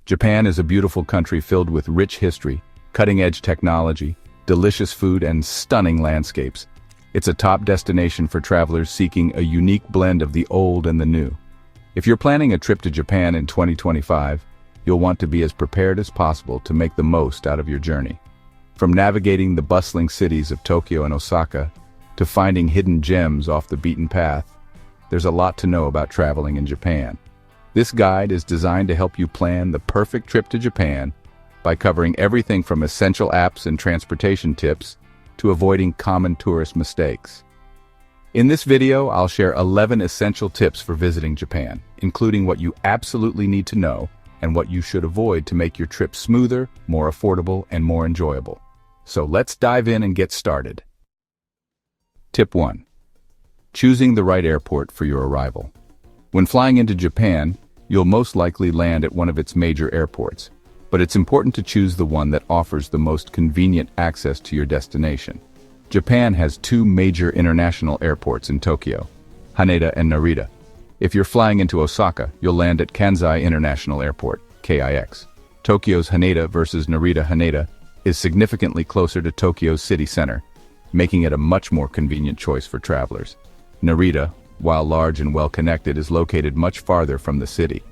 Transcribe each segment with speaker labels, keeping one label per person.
Speaker 1: Japan is a beautiful country filled with rich history, cutting-edge technology, delicious food, and stunning landscapes. It's a top destination for travelers seeking a unique blend of the old and the new. If you're planning a trip to Japan in 2025, you'll want to be as prepared as possible to make the most out of your journey. From navigating the bustling cities of Tokyo and Osaka, to finding hidden gems off the beaten path, there's a lot to know about traveling in Japan. This guide is designed to help you plan the perfect trip to Japan by covering everything from essential apps and transportation tips to avoiding common tourist mistakes. In this video, I'll share 11 essential tips for visiting Japan, including what you absolutely need to know and what you should avoid to make your trip smoother, more affordable, and more enjoyable. So let's dive in and get started. Tip 1. Choosing the right airport for your arrival. When flying into Japan, you'll most likely land at one of its major airports, but it's important to choose the one that offers the most convenient access to your destination. Japan has two major international airports in Tokyo, Haneda and Narita. If you're flying into Osaka, you'll land at Kansai International Airport, KIX. Tokyo's Haneda versus Narita Haneda is significantly closer to Tokyo's city center, making it a much more convenient choice for travelers. Narita, while large and well-connected, is located much farther from the city.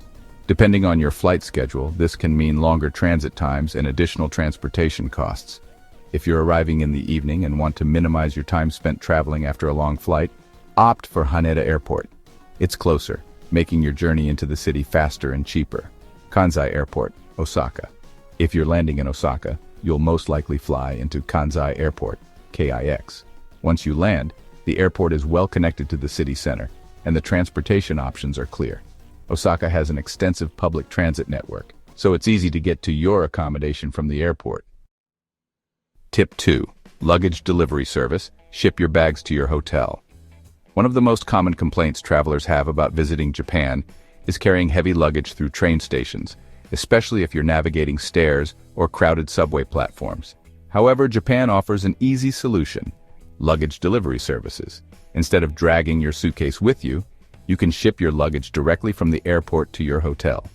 Speaker 1: Depending on your flight schedule, this can mean longer transit times and additional transportation costs. If you're arriving in the evening and want to minimize your time spent traveling after a long flight, opt for Haneda Airport. It's closer, making your journey into the city faster and cheaper. Kansai Airport, Osaka. If you're landing in Osaka, you'll most likely fly into Kansai Airport, KIX. Once you land, the airport is well connected to the city center, and the transportation options are clear. Osaka has an extensive public transit network, so it's easy to get to your accommodation from the airport. Tip 2. Luggage delivery service. Ship your bags to your hotel. One of the most common complaints travelers have about visiting Japan is carrying heavy luggage through train stations, especially if you're navigating stairs or crowded subway platforms. However, Japan offers an easy solution: luggage delivery services. Instead of dragging your suitcase with you, you can ship your luggage directly from the airport to your hotel.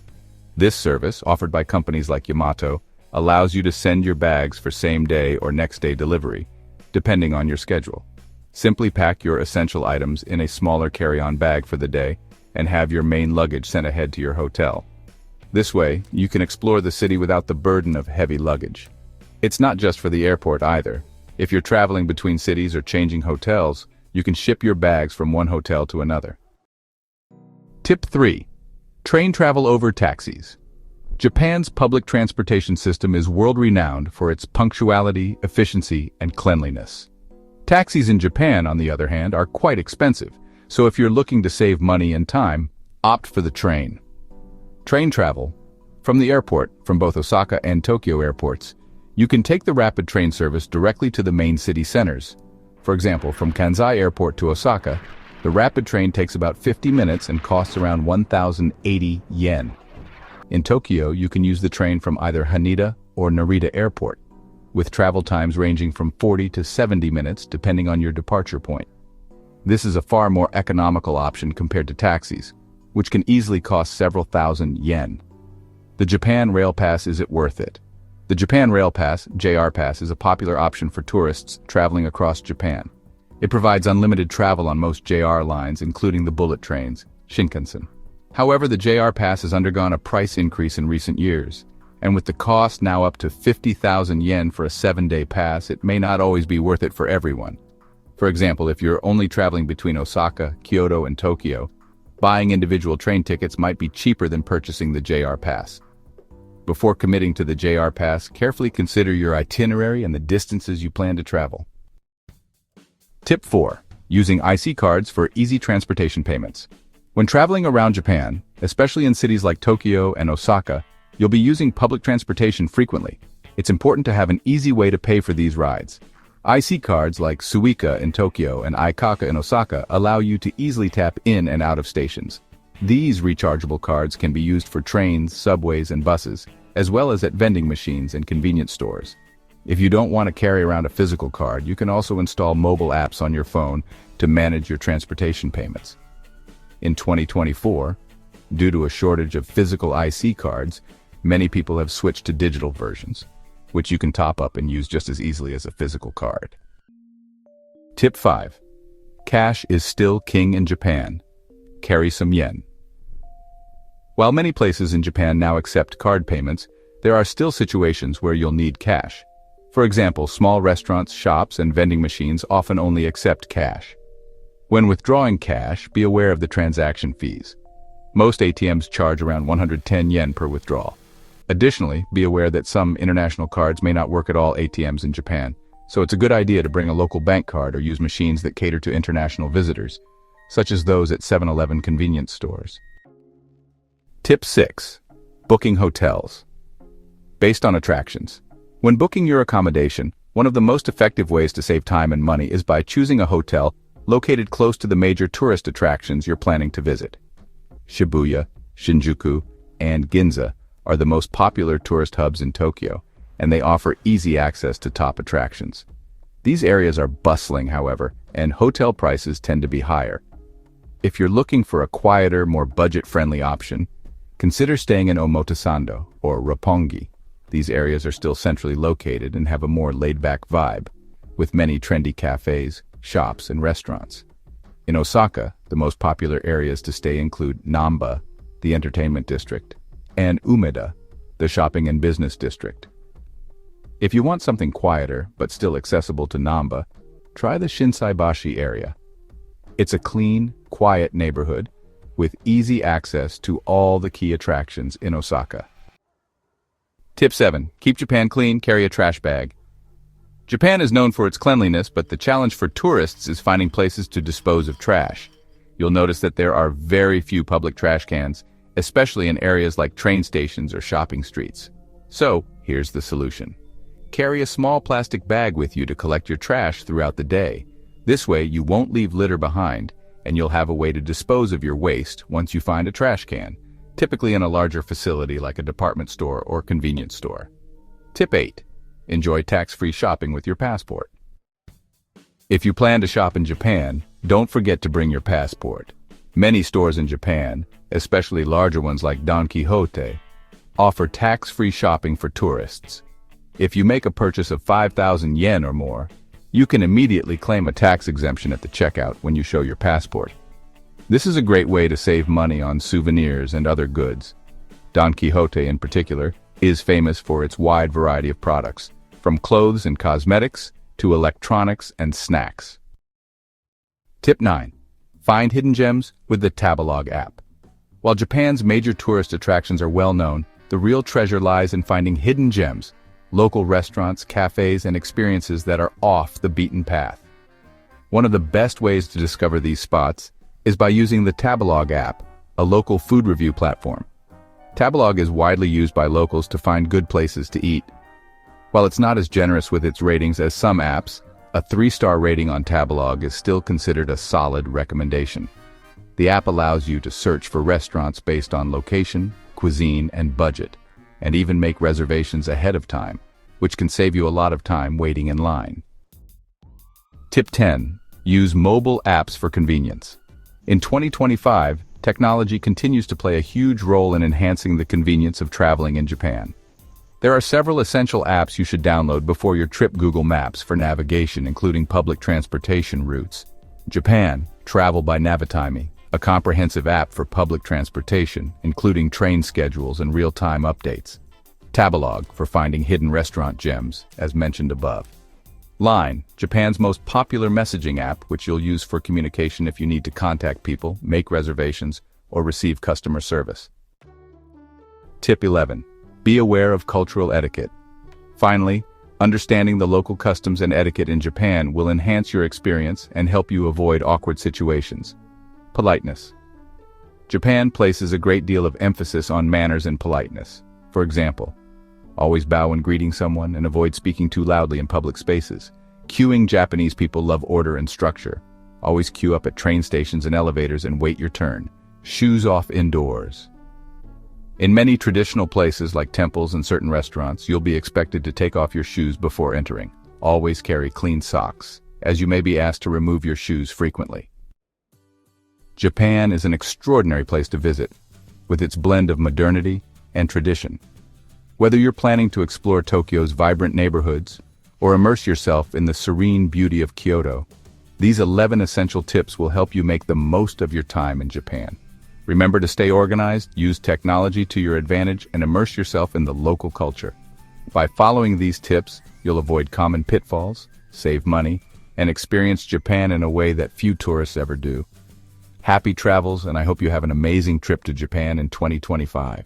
Speaker 1: This service, offered by companies like Yamato, allows you to send your bags for same-day or next-day delivery, depending on your schedule. Simply pack your essential items in a smaller carry-on bag for the day and have your main luggage sent ahead to your hotel. This way, you can explore the city without the burden of heavy luggage. It's not just for the airport either. If you're traveling between cities or changing hotels, you can ship your bags from one hotel to another. Tip 3. Train travel over taxis. Japan's public transportation system is world-renowned for its punctuality, efficiency, and cleanliness. Taxis in Japan, on the other hand, are quite expensive, so if you're looking to save money and time, opt for the train. Train travel. From the airport, from both Osaka and Tokyo airports, you can take the rapid train service directly to the main city centers. For example, from Kansai Airport to Osaka, the rapid train takes about 50 minutes and costs around 1,080 yen. In Tokyo, you can use the train from either Haneda or Narita Airport, with travel times ranging from 40 to 70 minutes depending on your departure point. This is a far more economical option compared to taxis, which can easily cost several thousand yen. The Japan Rail Pass, is it worth it? The Japan Rail Pass, JR Pass, is a popular option for tourists traveling across Japan. It provides unlimited travel on most JR lines, including the bullet trains, Shinkansen. However, the JR Pass has undergone a price increase in recent years, and with the cost now up to 50,000 yen for a 7-day pass, it may not always be worth it for everyone. For example, if you're only traveling between Osaka, Kyoto, and Tokyo, buying individual train tickets might be cheaper than purchasing the JR Pass. Before committing to the JR Pass, carefully consider your itinerary and the distances you plan to travel. Tip 4. Using IC cards for easy transportation payments. When traveling around Japan, especially in cities like Tokyo and Osaka, you'll be using public transportation frequently. It's important to have an easy way to pay for these rides. IC cards like Suica in Tokyo and Ikaka in Osaka allow you to easily tap in and out of stations. These rechargeable cards can be used for trains, subways, and buses, as well as at vending machines and convenience stores. If you don't want to carry around a physical card, you can also install mobile apps on your phone to manage your transportation payments. In 2024, due to a shortage of physical IC cards, many people have switched to digital versions, which you can top up and use just as easily as a physical card. Tip 5. Cash is still king in Japan. Carry some yen. While many places in Japan now accept card payments, there are still situations where you'll need cash. For example, small restaurants, shops, and vending machines often only accept cash. When withdrawing cash, be aware of the transaction fees. Most ATMs charge around 110 yen per withdrawal. Additionally, be aware that some international cards may not work at all ATMs in Japan, so it's a good idea to bring a local bank card or use machines that cater to international visitors, such as those at 7-Eleven convenience stores. Tip 6. Booking hotels. Based on attractions. When booking your accommodation, one of the most effective ways to save time and money is by choosing a hotel located close to the major tourist attractions you're planning to visit. Shibuya, Shinjuku, and Ginza are the most popular tourist hubs in Tokyo, and they offer easy access to top attractions. These areas are bustling, however, and hotel prices tend to be higher. If you're looking for a quieter, more budget-friendly option, consider staying in Omotesando or Roppongi. These areas are still centrally located and have a more laid-back vibe, with many trendy cafes, shops, and restaurants. In Osaka, the most popular areas to stay include Namba, the entertainment district, and Umeda, the shopping and business district. If you want something quieter but still accessible to Namba, try the Shinsaibashi area. It's a clean, quiet neighborhood with easy access to all the key attractions in Osaka. Tip 7. Keep Japan clean, carry a trash bag. Japan is known for its cleanliness, but the challenge for tourists is finding places to dispose of trash. You'll notice that there are very few public trash cans, especially in areas like train stations or shopping streets. So, here's the solution. Carry a small plastic bag with you to collect your trash throughout the day. This way, you won't leave litter behind, and you'll have a way to dispose of your waste once you find a trash can, typically in a larger facility like a department store or convenience store. Tip 8. Enjoy tax-free shopping with your passport. If you plan to shop in Japan, don't forget to bring your passport. Many stores in Japan, especially larger ones like Don Quixote, offer tax-free shopping for tourists. If you make a purchase of 5,000 yen or more, you can immediately claim a tax exemption at the checkout when you show your passport. This is a great way to save money on souvenirs and other goods. Don Quixote, in particular, is famous for its wide variety of products, from clothes and cosmetics to electronics and snacks. Tip 9. Find hidden gems with the Tabelog app. While Japan's major tourist attractions are well known, the real treasure lies in finding hidden gems, local restaurants, cafes, and experiences that are off the beaten path. One of the best ways to discover these spots is by using the Tabelog app, a local food review platform. Tabelog is widely used by locals to find good places to eat. While it's not as generous with its ratings as some apps, a 3-star rating on Tabelog is still considered a solid recommendation. The app allows you to search for restaurants based on location, cuisine, and budget, and even make reservations ahead of time, which can save you a lot of time waiting in line. Tip 10. Use mobile apps for convenience. In 2025, technology continues to play a huge role in enhancing the convenience of traveling in Japan. There are several essential apps you should download before your trip: Google Maps for navigation, including public transportation routes. Japan, Travel by Navitime, a comprehensive app for public transportation, including train schedules and real-time updates. Tabelog for finding hidden restaurant gems, as mentioned above. Line, Japan's most popular messaging app, which you'll use for communication if you need to contact people, make reservations, or receive customer service. Tip 11. Be aware of cultural etiquette. Finally, understanding the local customs and etiquette in Japan will enhance your experience and help you avoid awkward situations. Politeness. Japan places a great deal of emphasis on manners and politeness. For example, always bow when greeting someone and avoid speaking too loudly in public spaces. Queuing. Japanese people love order and structure. Always queue up at train stations and elevators and wait your turn. Shoes off indoors. In many traditional places like temples and certain restaurants, you'll be expected to take off your shoes before entering. Always carry clean socks, as you may be asked to remove your shoes frequently. Japan is an extraordinary place to visit, with its blend of modernity and tradition. Whether you're planning to explore Tokyo's vibrant neighborhoods or immerse yourself in the serene beauty of Kyoto, these 11 essential tips will help you make the most of your time in Japan. Remember to stay organized, use technology to your advantage, and immerse yourself in the local culture. By following these tips, you'll avoid common pitfalls, save money, and experience Japan in a way that few tourists ever do. Happy travels, and I hope you have an amazing trip to Japan in 2025.